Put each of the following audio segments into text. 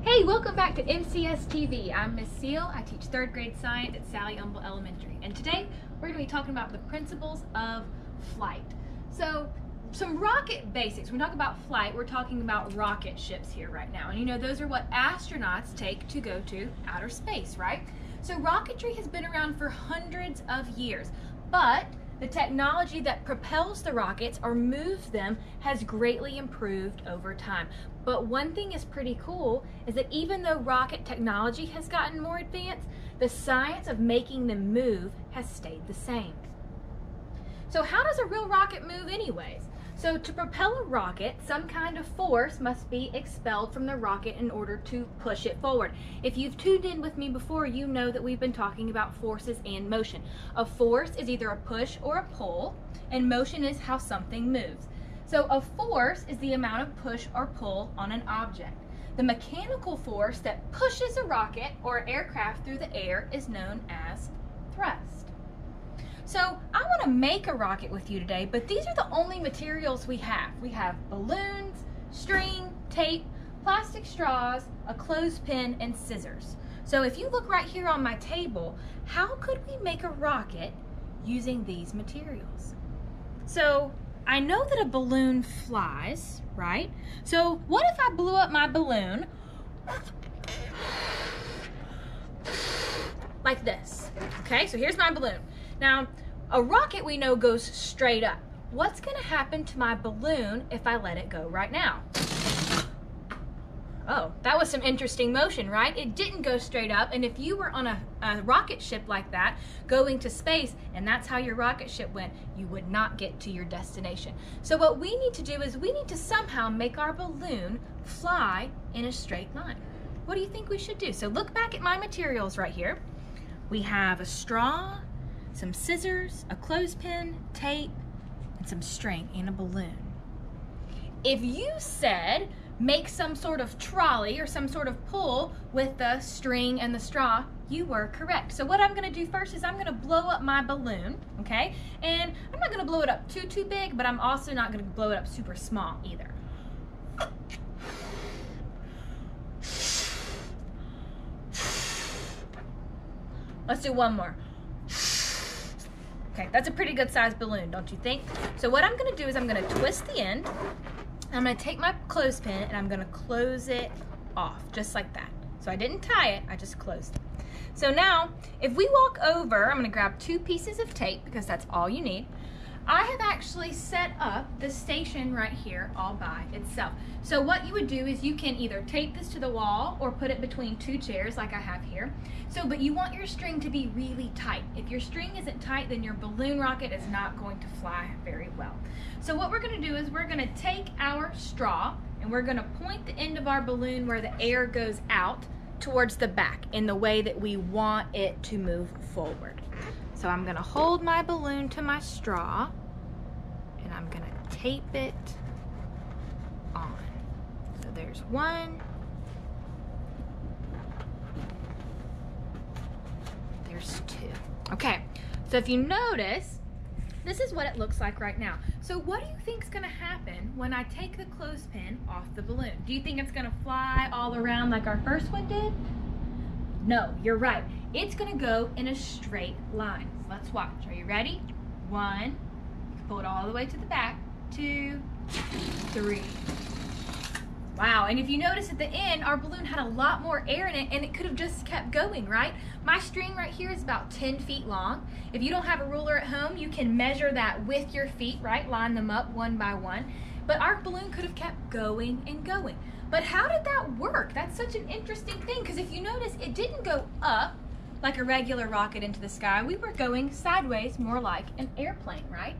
Hey, welcome back to MCS TV. I'm Miss Seal. I teach 3rd grade science at Sally Humble Elementary. And today we're going to be talking about the principles of flight. So, some rocket basics. When we talk about flight, we're talking about rocket ships here right now. And you know, those are what astronauts take to go to outer space, right? So rocketry has been around for hundreds of years, but the technology that propels the rockets or moves them has greatly improved over time. But one thing is pretty cool is that even though rocket technology has gotten more advanced, the science of making them move has stayed the same. So how does a real rocket move anyways? So to propel a rocket, some kind of force must be expelled from the rocket in order to push it forward. If you've tuned in with me before, you know that we've been talking about forces and motion. A force is either a push or a pull, and motion is how something moves. So a force is the amount of push or pull on an object. The mechanical force that pushes a rocket or aircraft through the air is known as thrust. So I want to make a rocket with you today, but these are the only materials we have. We have balloons, string, tape, plastic straws, a clothespin, and scissors. So if you look right here on my table, how could we make a rocket using these materials? So I know that a balloon flies, right? So what if I blew up my balloon like this? Okay, so here's my balloon. Now, a rocket we know goes straight up. What's going to happen to my balloon if I let it go right now? Oh, that was some interesting motion, right? It didn't go straight up, and if you were on a rocket ship like that, going to space, and that's how your rocket ship went, you would not get to your destination. So what we need to do is we need to somehow make our balloon fly in a straight line. What do you think we should do? So look back at my materials right here. We have a straw, some scissors, a clothespin, tape, and some string, and a balloon. If you said make some sort of trolley or some sort of pull with the string and the straw, you were correct. So what I'm going to do first is I'm going to blow up my balloon, okay? And I'm not going to blow it up too big, but I'm also not going to blow it up super small either. Let's do one more. Okay, that's a pretty good sized balloon, don't you think? So what I'm gonna do is I'm gonna twist the end. I'm gonna take my clothespin and I'm gonna close it off, just like that. So I didn't tie it, I just closed it. So now, if we walk over, I'm gonna grab 2 pieces of tape because that's all you need. I have actually set up the station right here all by itself. So what you would do is you can either tape this to the wall or put it between 2 chairs like I have here. So, but you want your string to be really tight. If your string isn't tight, then your balloon rocket is not going to fly very well. So what we're gonna do is we're gonna take our straw and we're gonna point the end of our balloon where the air goes out towards the back in the way that we want it to move forward. So I'm gonna hold my balloon to my straw and I'm gonna tape it on. So there's 1. There's 2. Okay, so if you notice, this is what it looks like right now. So what do you think is gonna happen when I take the clothespin off the balloon? Do you think it's gonna fly all around like our first one did? No, you're right. It's gonna go in a straight line. So let's watch. Are you ready? 1, pull it all the way to the back. 2, 3. Wow, and if you notice at the end, our balloon had a lot more air in it and it could have just kept going, right? My string right here is about 10 feet long. If you don't have a ruler at home, you can measure that with your feet, right? Line them up one by one. But our balloon could have kept going and going. But how did that work? That's such an interesting thing, because if you notice, it didn't go up like a regular rocket into the sky. We were going sideways, more like an airplane, right?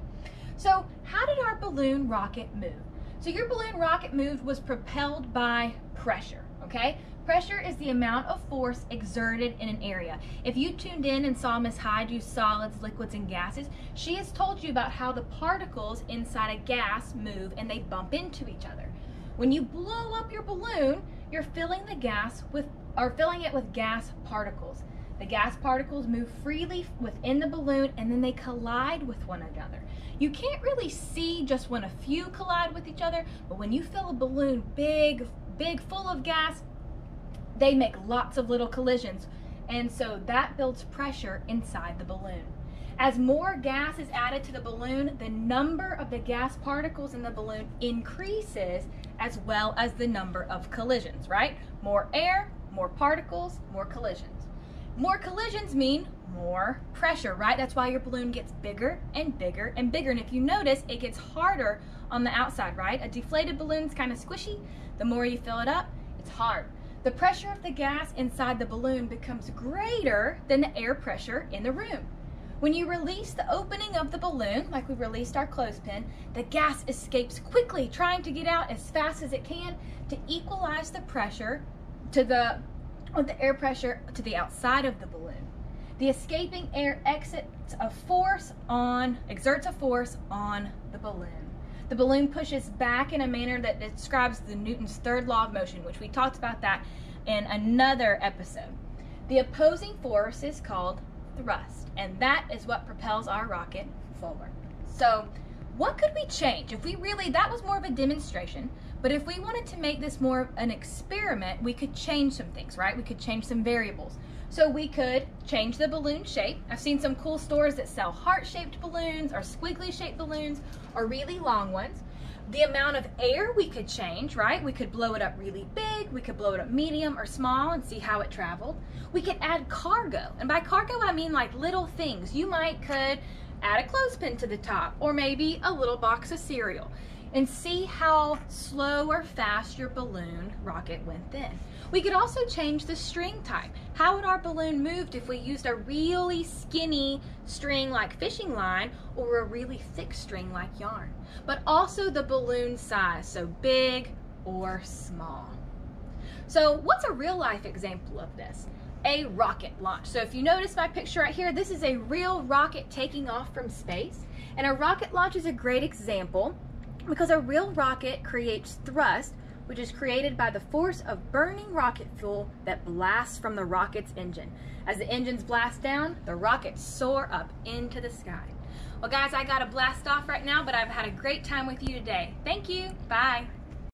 So how did our balloon rocket move? So your balloon rocket was propelled by pressure, okay? Pressure is the amount of force exerted in an area. If you tuned in and saw Miss Hyde use solids, liquids, and gases, she has told you about how the particles inside a gas move and they bump into each other. When you blow up your balloon, you're filling it with gas particles. The gas particles move freely within the balloon and then they collide with one another. You can't really see just when a few collide with each other, but when you fill a balloon big full of gas, they make lots of little collisions, and so that builds pressure inside the balloon. As more gas is added to the balloon, the number of the gas particles in the balloon increases, as well as the number of collisions, right? More air, more particles, more collisions. More collisions mean more pressure, right? That's why your balloon gets bigger and bigger and bigger. And if you notice, it gets harder on the outside, right? A deflated balloon's kind of squishy. The more you fill it up, it's hard. The pressure of the gas inside the balloon becomes greater than the air pressure in the room. When you release the opening of the balloon, like we released our clothespin, the gas escapes quickly, trying to get out as fast as it can to equalize the pressure to the air pressure to the outside of the balloon. The escaping air exerts a force on the balloon. The balloon pushes back in a manner that describes the Newton's third law of motion, which we talked about that in another episode. The opposing force is called thrust, and that is what propels our rocket forward. So what could we change? That was more of a demonstration, but if we wanted to make this more of an experiment, we could change some things, right? We could change some variables. So we could change the balloon shape. I've seen some cool stores that sell heart-shaped balloons or squiggly-shaped balloons or really long ones. The amount of air we could change, right? We could blow it up really big, we could blow it up medium or small and see how it traveled. We could add cargo, and by cargo I mean like little things. You could add a clothespin to the top, or maybe a little box of cereal, and see how slow or fast your balloon rocket went then. We could also change the string type. How would our balloon move if we used a really skinny string like fishing line or a really thick string like yarn? But also the balloon size, so big or small. So what's a real life example of this? A rocket launch. So if you notice my picture right here, this is a real rocket taking off from space. And a rocket launch is a great example because a real rocket creates thrust, which is created by the force of burning rocket fuel that blasts from the rocket's engine. As the engines blast down, the rockets soar up into the sky. Well guys, I gotta blast off right now, but I've had a great time with you today. Thank you, bye.